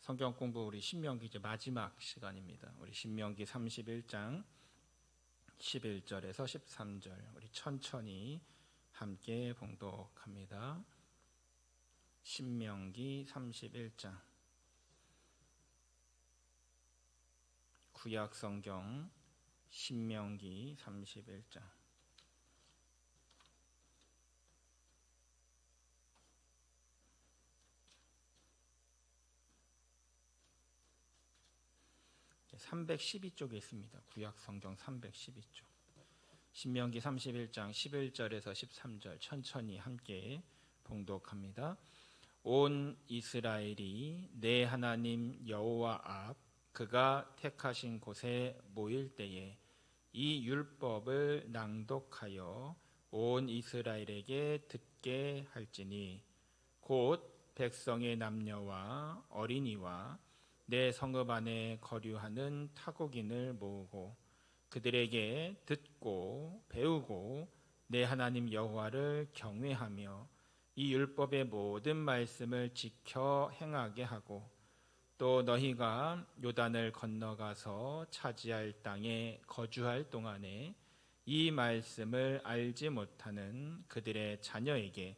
성경 공부 우리 신명기 이제 마지막 시간입니다. 우리 신명기 31장 11절에서 13절 우리 천천히 함께 봉독합니다. 신명기 31장 구약 성경 신명기 31장 (312쪽에) 있습니다. 구약 성경 312쪽 신명기 31장 11절에서 13절 천천히 함께 봉독합니다. 온 이스라엘이 내 하나님 여호와 앞 그가 택하신 곳에 모일 때에 이 율법을 낭독하여 온 이스라엘에게 듣게 할지니 곧 백성의 남녀와 어린이와 내 성읍 안에 거류하는 타국인을 모으고 그들에게 듣고 배우고 내 하나님 여호와를 경외하며 이 율법의 모든 말씀을 지켜 행하게 하고 또 너희가 요단을 건너가서 차지할 땅에 거주할 동안에 이 말씀을 알지 못하는 그들의 자녀에게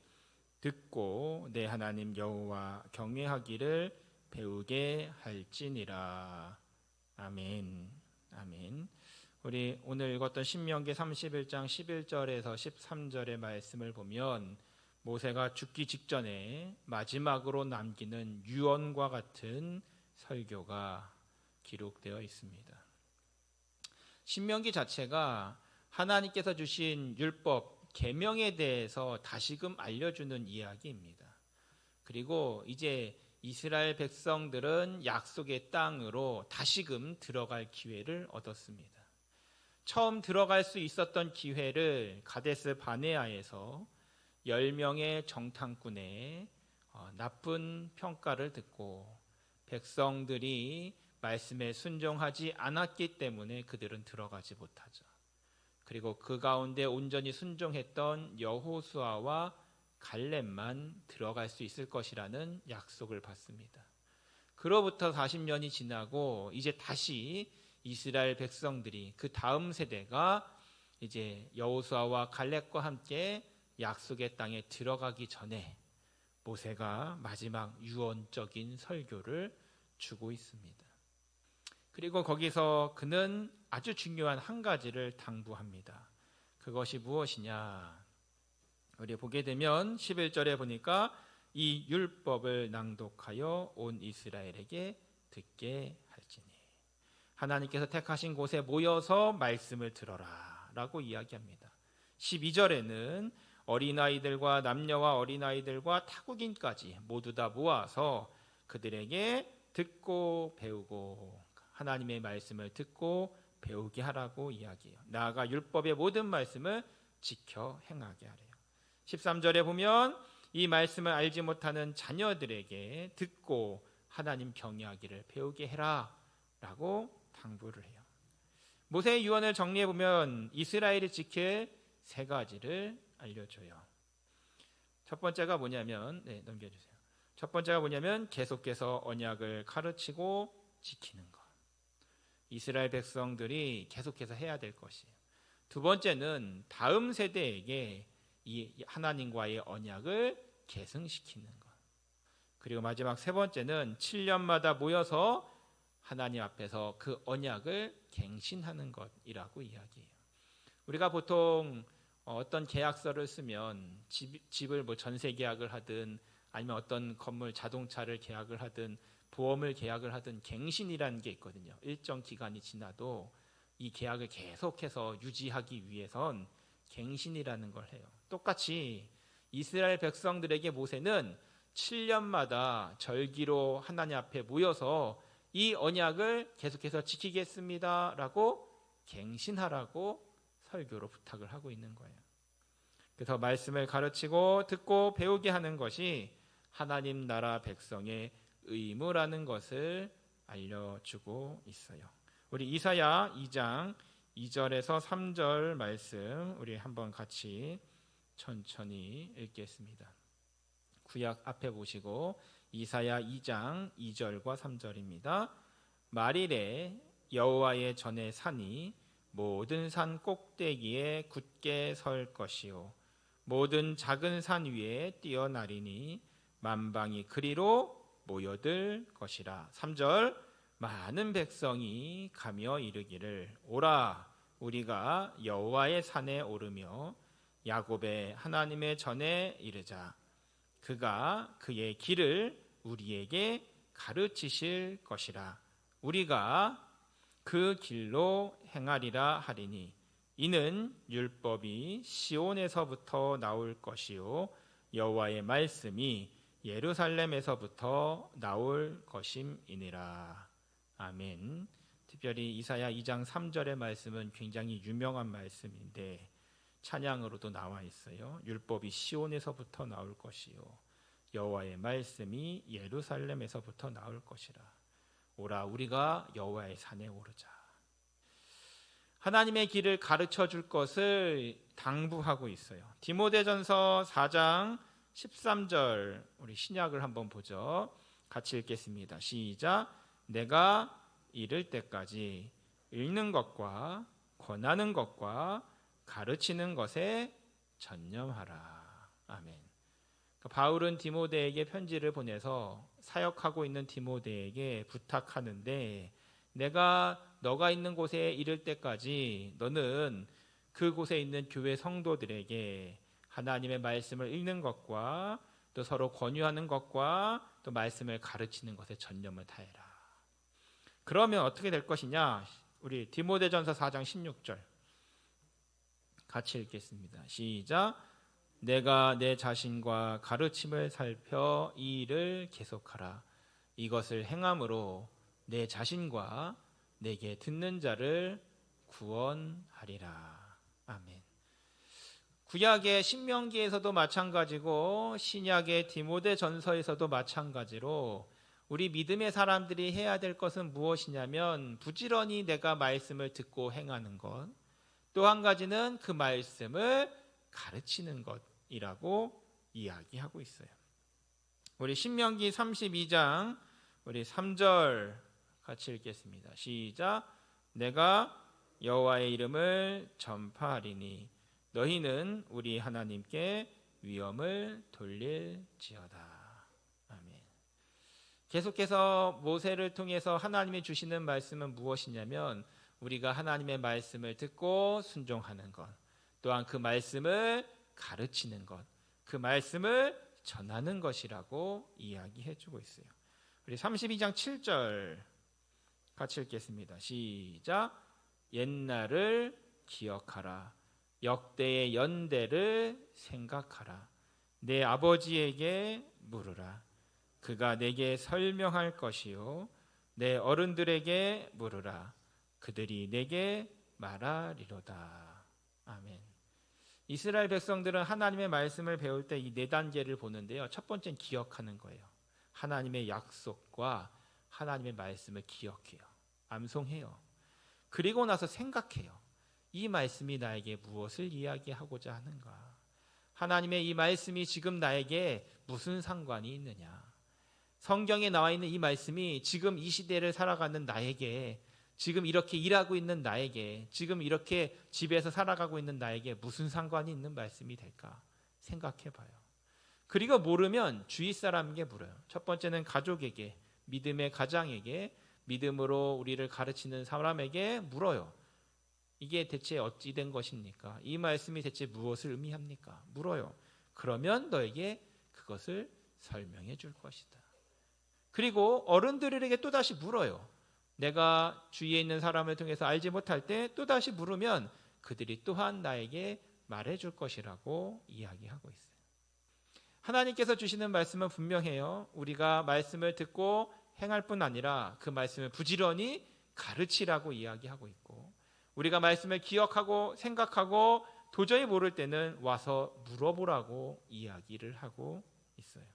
듣고 내 하나님 여호와 경외하기를 배우게 할지니라. 아멘. 아멘. 우리 오늘 읽었던 신명기 31장 11절에서 13절의 말씀을 보면 모세가 죽기 직전에 마지막으로 남기는 유언과 같은 설교가 기록되어 있습니다. 신명기 자체가 하나님께서 주신 율법, 계명에 대해서 다시금 알려주는 이야기입니다. 그리고 이제 이스라엘 백성들은 약속의 땅으로 다시금 들어갈 기회를 얻었습니다. 처음 들어갈 수 있었던 기회를 가데스 바네아에서 10명의 정탐꾼의 나쁜 평가를 듣고 백성들이 말씀에 순종하지 않았기 때문에 그들은 들어가지 못하죠. 그리고 그 가운데 온전히 순종했던 여호수아와 갈렙만 들어갈 수 있을 것이라는 약속을 받습니다. 그로부터 40년이 지나고 이제 다시 이스라엘 백성들이 그 다음 세대가 이제 여호수아와 갈렙과 함께 약속의 땅에 들어가기 전에 모세가 마지막 유언적인 설교를 주고 있습니다. 그리고 거기서 그는 아주 중요한 한 가지를 당부합니다. 그것이 무엇이냐? 우리 보게 되면 11절에 보니까 이 율법을 낭독하여 온 이스라엘에게 듣게 할지니 하나님께서 택하신 곳에 모여서 말씀을 들어라 라고 이야기합니다. 12절에는 어린아이들과 남녀와 어린아이들과 타국인까지 모두 다 모아서 그들에게 듣고 배우고 하나님의 말씀을 듣고 배우게 하라고 이야기해요. 나아가 율법의 모든 말씀을 지켜 행하게 하래요. 13절에 보면 이 말씀을 알지 못하는 자녀들에게 듣고 하나님 경외하기를 배우게 해라 라고 당부를 해요. 모세의 유언을 정리해 보면 이스라엘이 지킬 세 가지를 알려줘요. 첫 번째가 뭐냐면 넘겨주세요. 첫 번째가 뭐냐면 계속해서 언약을 가르치고 지키는 것. 이스라엘 백성들이 계속해서 해야 될 것이에요. 두 번째는 다음 세대에게 이 하나님과의 언약을 계승시키는 것. 그리고 마지막 세 번째는 7년마다 모여서 하나님 앞에서 그 언약을 갱신하는 것이라고 이야기해요. 우리가 보통 어떤 계약서를 쓰면 집을 뭐 전세 계약을 하든 아니면 어떤 건물 자동차를 계약을 하든 보험을 계약을 하든 갱신이라는 게 있거든요. 일정 기간이 지나도 이 계약을 계속해서 유지하기 위해선 갱신이라는 걸 해요. 똑같이 이스라엘 백성들에게 모세는 7년마다 절기로 하나님 앞에 모여서 이 언약을 계속해서 지키겠습니다 라고 갱신하라고 설교로 부탁을 하고 있는 거예요. 그래서 말씀을 가르치고 듣고 배우게 하는 것이 하나님 나라 백성의 의무라는 것을 알려주고 있어요. 우리 이사야 2장 2절에서 3절 말씀 우리 한번 같이 천천히 읽겠습니다. 구약 앞에 보시고 이사야 2장 2절과 3절입니다. 말일에 여호와의 전에 산이 모든 산 꼭대기에 굳게 설 것이요 모든 작은 산 위에 뛰어나리니 만방이 그리로 모여들 것이라. 3절 많은 백성이 가며 이르기를 오라 우리가 여호와의 산에 오르며 야곱의 하나님의 전에 이르자. 그가 그의 길을 우리에게 가르치실 것이라. 우리가 그 길로 행하리라 하리니 이는 율법이 시온에서부터 나올 것이요 여호와의 말씀이 예루살렘에서부터 나올 것임이니라. 아멘. 특별히 이사야 2장 3절의 말씀은 굉장히 유명한 말씀인데 찬양으로도 나와 있어요. 율법이 시온에서부터 나올 것이요 여호와의 말씀이 예루살렘에서부터 나올 것이라. 오라 우리가 여호와의 산에 오르자. 하나님의 길을 가르쳐 줄 것을 당부하고 있어요. 디모데전서 4장 13절 우리 신약을 한번 보죠. 같이 읽겠습니다. 시작. 내가 이를 때까지 읽는 것과 권하는 것과 가르치는 것에 전념하라. 아멘. 바울은 디모데에게 편지를 보내서 사역하고 있는 디모데에게 부탁하는데 내가 너가 있는 곳에 이를 때까지 너는 그곳에 있는 교회 성도들에게 하나님의 말씀을 읽는 것과 또 서로 권유하는 것과 또 말씀을 가르치는 것에 전념을 다해라. 그러면 어떻게 될 것이냐? 우리 디모데전서 4장 16절 같이 읽겠습니다. 시작. 내가 내 자신과 가르침을 살펴 이 일을 계속하라. 이것을 행함으로 내 자신과 내게 듣는 자를 구원하리라. 아멘. 구약의 신명기에서도 마찬가지고 신약의 디모데전서에서도 마찬가지로 우리 믿음의 사람들이 해야 될 것은 무엇이냐면 부지런히 내가 말씀을 듣고 행하는 것, 또 한 가지는 그 말씀을 가르치는 것이라고 이야기하고 있어요. 우리 신명기 32장 우리 3절 같이 읽겠습니다. 시작. 내가 여호와의 이름을 전파하리니 너희는 우리 하나님께 위엄을 돌릴지어다. 아멘. 계속해서 모세를 통해서 하나님이 주시는 말씀은 무엇이냐면 우리가 하나님의 말씀을 듣고 순종하는 것, 또한 그 말씀을 가르치는 것, 그 말씀을 전하는 것이라고 이야기해주고 있어요. 우리 32장 7절 같이 읽겠습니다. 시작. 옛날을 기억하라. 역대의 연대를 생각하라. 내 아버지에게 물으라. 그가 내게 설명할 것이요 내 어른들에게 물으라. 그들이 내게 말하리로다. 아멘. 이스라엘 백성들은 하나님의 말씀을 배울 때 이 네 단계를 보는데요. 첫 번째는 기억하는 거예요. 하나님의 약속과 하나님의 말씀을 기억해요. 암송해요. 그리고 나서 생각해요. 이 말씀이 나에게 무엇을 이야기하고자 하는가? 하나님의 이 말씀이 지금 나에게 무슨 상관이 있느냐? 성경에 나와 있는 이 말씀이 지금 이 시대를 살아가는 나에게, 지금 이렇게 일하고 있는 나에게, 지금 이렇게 집에서 살아가고 있는 나에게 무슨 상관이 있는 말씀이 될까? 생각해 봐요. 그리고 모르면 주위 사람에게 물어요. 첫 번째는 가족에게, 믿음의 가장에게, 믿음으로 우리를 가르치는 사람에게 물어요. 이게 대체 어찌 된 것입니까? 이 말씀이 대체 무엇을 의미합니까? 물어요. 그러면 너에게 그것을 설명해 줄 것이다. 그리고 어른들에게 또다시 물어요. 내가 주위에 있는 사람을 통해서 알지 못할 때 또다시 물으면 그들이 또한 나에게 말해 줄 것이라고 이야기하고 있어요. 하나님께서 주시는 말씀은 분명해요. 우리가 말씀을 듣고 행할 뿐 아니라 그 말씀을 부지런히 가르치라고 이야기하고 있고, 우리가 말씀을 기억하고 생각하고 도저히 모를 때는 와서 물어보라고 이야기를 하고 있어요.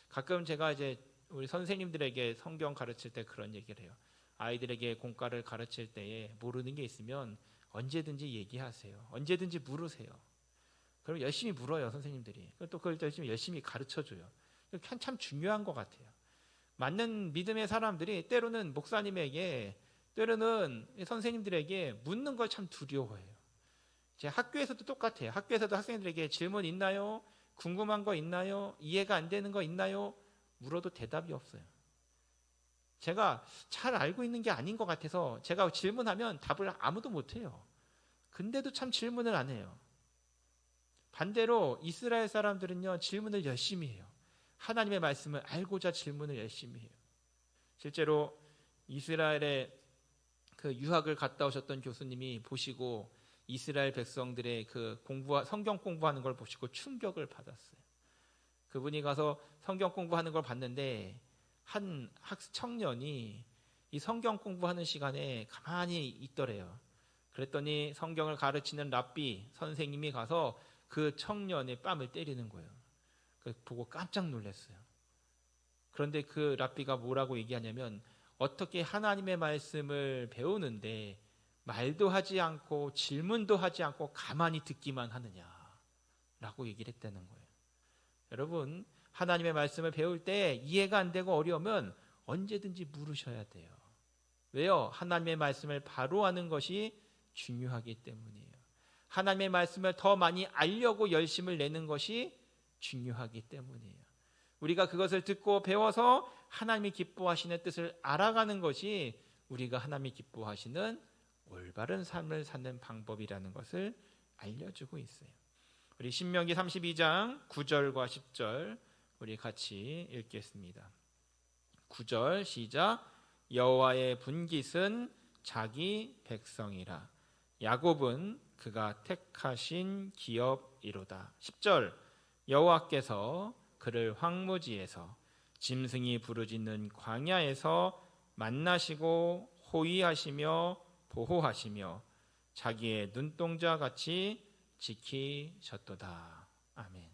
가끔 제가 이제 우리 선생님들에게 성경 가르칠 때 그런 얘기를 해요. 아이들에게 공과를 가르칠 때에 모르는 게 있으면 언제든지 얘기하세요. 언제든지 물으세요. 그럼 열심히 물어요, 선생님들이. 또 그걸 열심히 가르쳐줘요. 참 중요한 것 같아요. 맞는 믿음의 사람들이 때로는 목사님에게, 때로는 선생님들에게 묻는 걸 참 두려워해요. 제 학교에서도 똑같아요. 학교에서도 학생들에게 질문 있나요? 궁금한 거 있나요? 이해가 안 되는 거 있나요? 물어도 대답이 없어요. 제가 잘 알고 있는 게 아닌 것 같아서 제가 질문하면 답을 아무도 못해요. 근데도 참 질문을 안 해요. 반대로 이스라엘 사람들은요, 질문을 열심히 해요. 하나님의 말씀을 알고자 질문을 열심히 해요. 실제로 이스라엘에 그 유학을 갔다 오셨던 교수님이 보시고 이스라엘 백성들의 그 성경 공부하는 걸 보시고 충격을 받았어요. 그분이 가서 성경 공부하는 걸 봤는데 한 청년이 이 성경 공부하는 시간에 가만히 있더래요. 그랬더니 성경을 가르치는 랍비 선생님이 가서 그 청년의 뺨을 때리는 거예요. 보고 깜짝 놀랐어요. 그런데 그 랍비가 뭐라고 얘기하냐면, 어떻게 하나님의 말씀을 배우는데 말도 하지 않고 질문도 하지 않고 가만히 듣기만 하느냐라고 얘기를 했다는 거예요. 여러분, 하나님의 말씀을 배울 때 이해가 안 되고 어려우면 언제든지 물으셔야 돼요. 왜요? 하나님의 말씀을 바로 아는 것이 중요하기 때문이에요. 하나님의 말씀을 더 많이 알려고 열심을 내는 것이 중요하기 때문이에요. 우리가 그것을 듣고 배워서 하나님이 기뻐하시는 뜻을 알아가는 것이 우리가 하나님이 기뻐하시는 올바른 삶을 사는 방법이라는 것을 알려주고 있어요. 우리 신명기 32장 9절과 10절 우리 같이 읽겠습니다. 9절 시작. 여호와의 분깃은 자기 백성이라. 야곱은 그가 택하신 기업이로다. 10절. 여호와께서 그를 황무지에서 짐승이 부르짖는 광야에서 만나시고 호위하시며 보호하시며 자기의 눈동자 같이 지키셨도다. 아멘.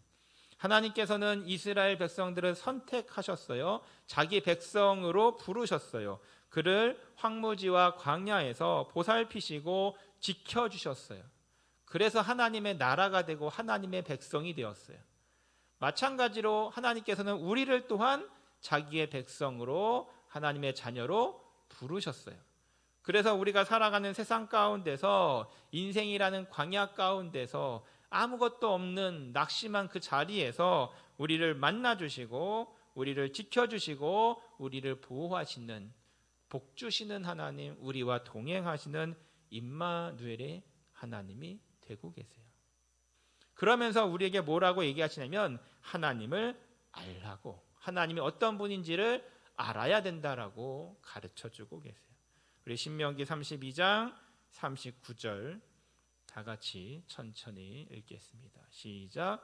하나님께서는 이스라엘 백성들을 선택하셨어요. 자기 백성으로 부르셨어요. 그를 황무지와 광야에서 보살피시고 지켜주셨어요. 그래서 하나님의 나라가 되고 하나님의 백성이 되었어요. 마찬가지로 하나님께서는 우리를 또한 자기의 백성으로 하나님의 자녀로 부르셨어요. 그래서 우리가 살아가는 세상 가운데서 인생이라는 광야 가운데서 아무것도 없는 낙심한 그 자리에서 우리를 만나주시고 우리를 지켜주시고 우리를 보호하시는 복 주시는 하나님, 우리와 동행하시는 임마누엘의 하나님이 되고 계세요. 그러면서 우리에게 뭐라고 얘기하시냐면 하나님을 알라고, 하나님이 어떤 분인지를 알아야 된다라고 가르쳐주고 계세요. 우리 신명기 32장 39절 다 같이 천천히 읽겠습니다. 시작.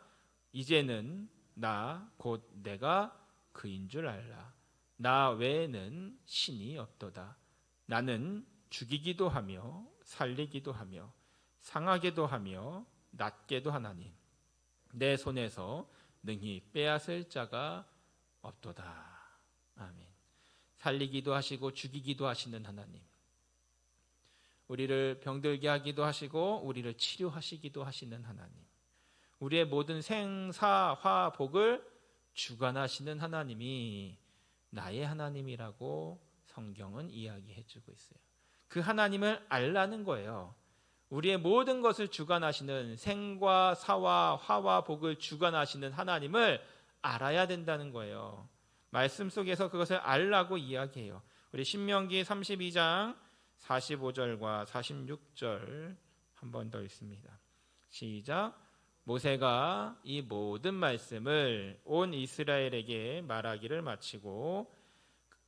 이제는 나 곧 내가 그인 줄 알라. 나 외에는 신이 없도다. 나는 죽이기도 하며 살리기도 하며 상하게도 하며 낫게도 하나니 내 손에서 능히 빼앗을 자가 없도다. 아멘. 살리기도 하시고 죽이기도 하시는 하나님, 우리를 병들게 하기도 하시고 우리를 치료하시기도 하시는 하나님, 우리의 모든 생사화 복을 주관하시는 하나님이 나의 하나님이라고 성경은 이야기해주고 있어요. 그 하나님을 알라는 거예요. 우리의 모든 것을 주관하시는, 생과 사와 화와 복을 주관하시는 하나님을 알아야 된다는 거예요. 말씀 속에서 그것을 알라고 이야기해요. 우리 신명기 32장 45절과 46절 한 번 더 읽습니다. 시작. 모세가 이 모든 말씀을 온 이스라엘에게 말하기를 마치고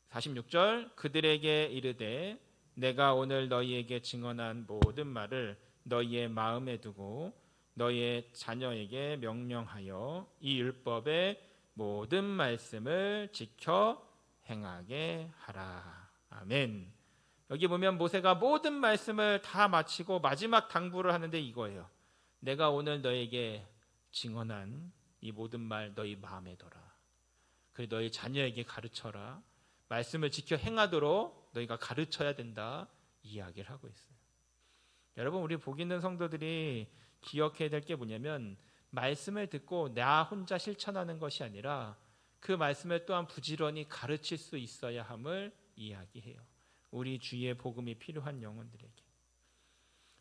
46절 그들에게 이르되 내가 오늘 너희에게 증언한 모든 말을 너희의 마음에 두고 너희의 자녀에게 명령하여 이 율법의 모든 말씀을 지켜 행하게 하라. 아멘. 여기 보면 모세가 모든 말씀을 다 마치고 마지막 당부를 하는데 이거예요. 내가 오늘 너에게 증언한 이 모든 말 너희 마음에 둬라. 그리고 너희 자녀에게 가르쳐라. 말씀을 지켜 행하도록 너희가 가르쳐야 된다. 이야기를 하고 있어요. 여러분, 우리 복 있는 성도들이 기억해야 될 게 뭐냐면 말씀을 듣고 나 혼자 실천하는 것이 아니라 그 말씀을 또한 부지런히 가르칠 수 있어야 함을 이야기해요. 우리 주위에 복음이 필요한 영혼들에게.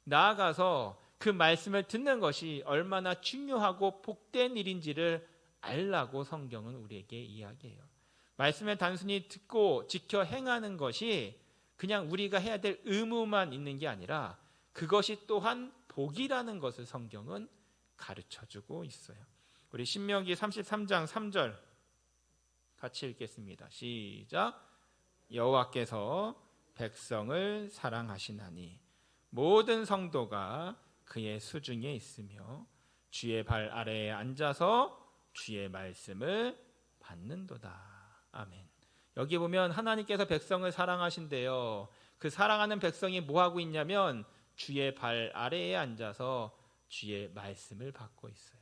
나아가서 그 말씀을 듣는 것이 얼마나 중요하고 복된 일인지를 알라고 성경은 우리에게 이야기해요. 말씀을 단순히 듣고 지켜 행하는 것이 그냥 우리가 해야 될 의무만 있는 게 아니라 그것이 또한 복이라는 것을 성경은 가르쳐주고 있어요. 우리 신명기 33장 3절 같이 읽겠습니다. 시작. 여호와께서 백성을 사랑하시나니 모든 성도가 그의 수중에 있으며 주의 발 아래에 앉아서 주의 말씀을 받는도다. 아멘. 여기 보면 하나님께서 백성을 사랑하신대요. 그 사랑하는 백성이 뭐 하고 있냐면 주의 발 아래에 앉아서 주의 말씀을 받고 있어요.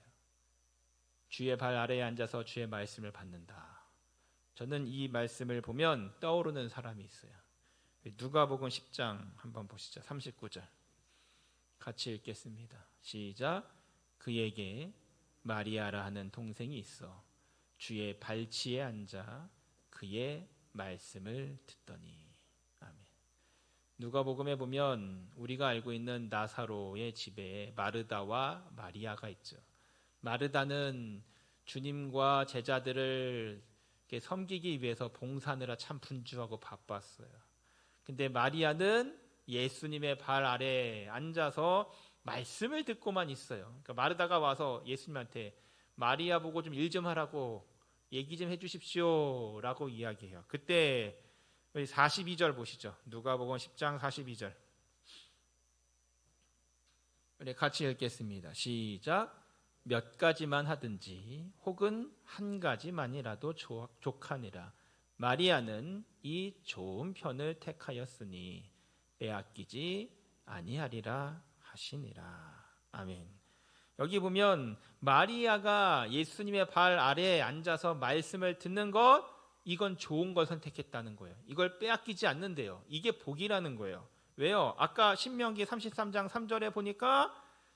주의 발 아래에 앉아서 주의 말씀을 받는다. 저는 이 말씀을 보면 떠오르는 사람이 있어요. 누가복음 10장 한번 보시죠. 39절 같이 읽겠습니다. 시작. 그에게 마리아라 하는 동생이 있어 주의 발치에 앉아 그의 말씀을 듣더니. 아멘. 누가복음에 보면 우리가 알고 있는 나사로의 집에 마르다와 마리아가 있죠. 마르다는 주님과 제자들을 섬기기 위해서 봉사하느라 참 분주하고 바빴어요. 근데 마리아는 예수님의 발 아래에 앉아서 말씀을 듣고만 있어요. 그러니까 마르다가 와서 예수님한테 마리아 보고 좀 일 좀 하라고 얘기 좀 해주십시오 라고 이야기해요. 그때 42절 보시죠. 누가복음 10장 42절 우리 같이 읽겠습니다. 시작. 몇 가지만 하든지 혹은 한 가지만이라도 족하니라. 마리아는 이 좋은 편을 택하였으니 빼앗기지 아니하리라 하시니라. 아멘. 여기 보면 마리아가 예수님의 발 아래에 앉아서 말씀을 듣는 것, 이건 좋은 걸 선택했다는 거예요. 이걸 빼앗기지 않는데요. 이게 복이라는 거예요. 왜요? 아까 신명기 33장 3절에 보니까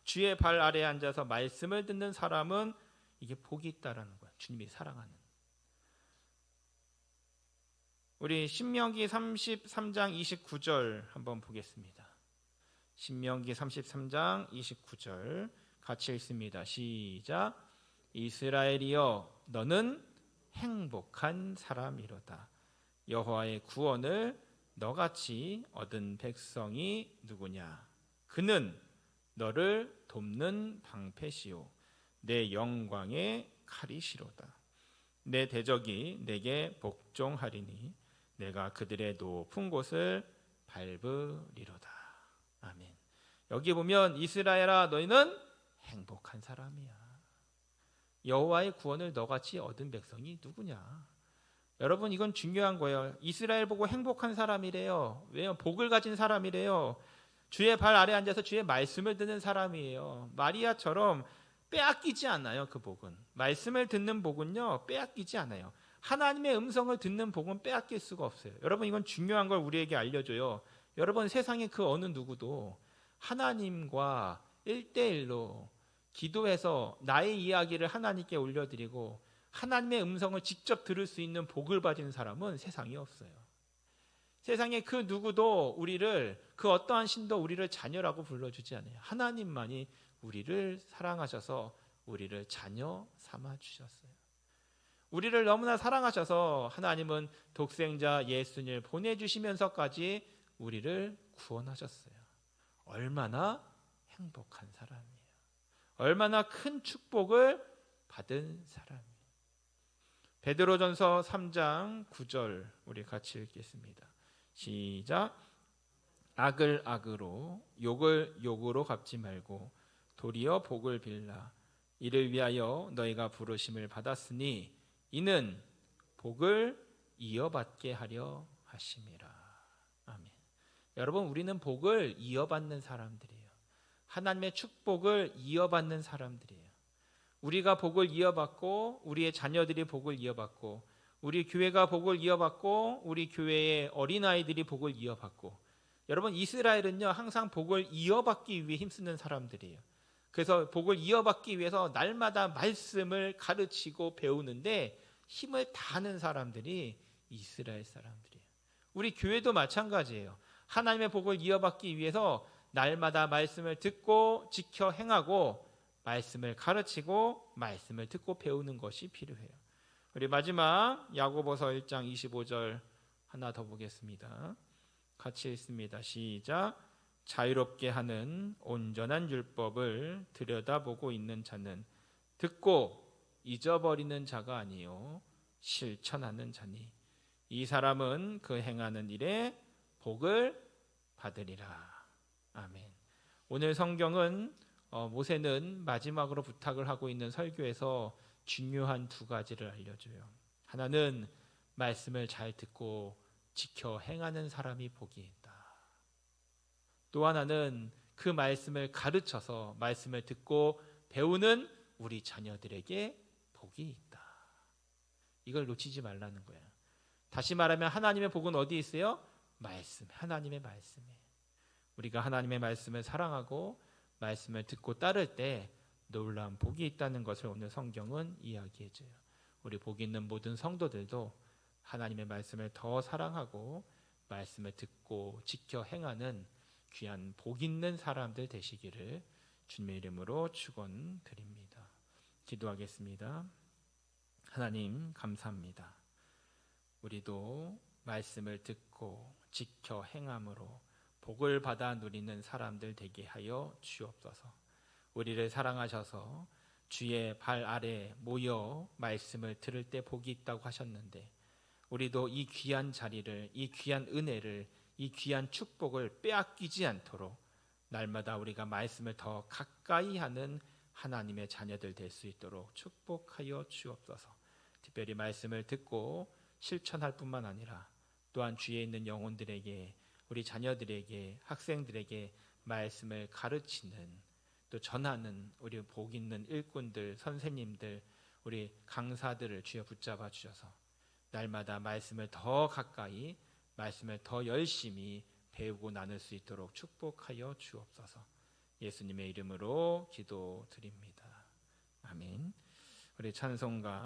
주의 발 아래에 앉아서 말씀을 듣는 사람은 이게 복이 있다라는 거예요. 주님이 사랑하는. 우리 신명기 33장 29절 한번 보겠습니다. 신명기 33장 29절 같이 읽습니다. 시작. 이스라엘이여 너는 행복한 사람이로다. 여호와의 구원을 너같이 얻은 백성이 누구냐? 그는 너를 돕는 방패시오 내 영광의 칼이시로다. 내 대적이 내게 복종하리니 내가 그들의 높은 곳을 밟으리로다. 아멘. 여기 보면 이스라엘아 너희는 행복한 사람이야. 여호와의 구원을 너같이 얻은 백성이 누구냐? 여러분 이건 중요한 거예요. 이스라엘 보고 행복한 사람이래요. 왜요? 복을 가진 사람이래요. 주의 발 아래 앉아서 주의 말씀을 듣는 사람이에요. 마리아처럼 빼앗기지 않아요. 그 복은. 말씀을 듣는 복은요 빼앗기지 않아요. 하나님의 음성을 듣는 복은 빼앗길 수가 없어요. 여러분 이건 중요한 걸 우리에게 알려줘요. 여러분 세상에 그 어느 누구도 하나님과 1대1로 기도해서 나의 이야기를 하나님께 올려드리고 하나님의 음성을 직접 들을 수 있는 복을 받은 사람은 세상에 없어요. 세상에 그 누구도 우리를, 그 어떠한 신도 우리를 자녀라고 불러주지 않아요. 하나님만이 우리를 사랑하셔서 우리를 자녀 삼아주셨어요. 우리를 너무나 사랑하셔서 하나님은 독생자 예수님을 보내주시면서까지 우리를 구원하셨어요. 얼마나 행복한 사람이에요. 얼마나 큰 축복을 받은 사람이에요. 베드로전서 3장 9절 우리 같이 읽겠습니다. 시작. 악을 악으로 욕을 욕으로 갚지 말고 도리어 복을 빌라. 이를 위하여 너희가 부르심을 받았으니 이는 복을 이어받게 하려 하심이라. 아멘. 여러분 우리는 복을 이어받는 사람들이에요. 하나님의 축복을 이어받는 사람들이에요. 우리가 복을 이어받고 우리의 자녀들이 복을 이어받고 우리 교회가 복을 이어받고 우리 교회의 어린아이들이 복을 이어받고. 여러분 이스라엘은요 항상 복을 이어받기 위해 힘쓰는 사람들이에요. 그래서 복을 이어받기 위해서 날마다 말씀을 가르치고 배우는데 힘을 다하는 사람들이 이스라엘 사람들이에요. 우리 교회도 마찬가지예요. 하나님의 복을 이어받기 위해서 날마다 말씀을 듣고 지켜 행하고 말씀을 가르치고 말씀을 듣고 배우는 것이 필요해요. 우리 마지막 야고보서 1장 25절 하나 더 보겠습니다. 같이 읽습니다. 시작. 자유롭게 하는 온전한 율법을 들여다보고 있는 자는 듣고 잊어버리는 자가 아니요 실천하는 자니 이 사람은 그 행하는 일에 복을 받으리라. 아멘. 오늘 성경은 모세는 마지막으로 부탁을 하고 있는 설교에서 중요한 두 가지를 알려줘요. 하나는 말씀을 잘 듣고 지켜 행하는 사람이 복이 있다. 또 하나는 그 말씀을 가르쳐서 말씀을 듣고 배우는 우리 자녀들에게 복이 있다. 이걸 놓치지 말라는 거예요. 다시 말하면 하나님의 복은 어디 있어요? 말씀, 하나님의 말씀에. 우리가 하나님의 말씀을 사랑하고 말씀을 듣고 따를 때 놀라운 복이 있다는 것을 오늘 성경은 이야기해줘요. 우리 복 있는 모든 성도들도 하나님의 말씀을 더 사랑하고 말씀을 듣고 지켜 행하는 귀한 복 있는 사람들 되시기를 주님의 이름으로 축원드립니다. 기도하겠습니다. 하나님 감사합니다. 우리도 말씀을 듣고 지켜 행함으로 복을 받아 누리는 사람들 되게 하여 주옵소서. 우리를 사랑하셔서 주의 발 아래 모여 말씀을 들을 때 복이 있다고 하셨는데 우리도 이 귀한 자리를, 이 귀한 은혜를, 이 귀한 축복을 빼앗기지 않도록 날마다 우리가 말씀을 더 가까이 하는 하나님의 자녀들 될 수 있도록 축복하여 주옵소서. 특별히 말씀을 듣고 실천할 뿐만 아니라 또한 주위에 있는 영혼들에게, 우리 자녀들에게, 학생들에게 말씀을 가르치는, 또 전하는 우리 복 있는 일꾼들, 선생님들, 우리 강사들을 주여 붙잡아 주셔서 날마다 말씀을 더 가까이, 말씀을 더 열심히 배우고 나눌 수 있도록 축복하여 주옵소서. 예수님의 이름으로 기도드립니다. 아멘. 우리 찬송가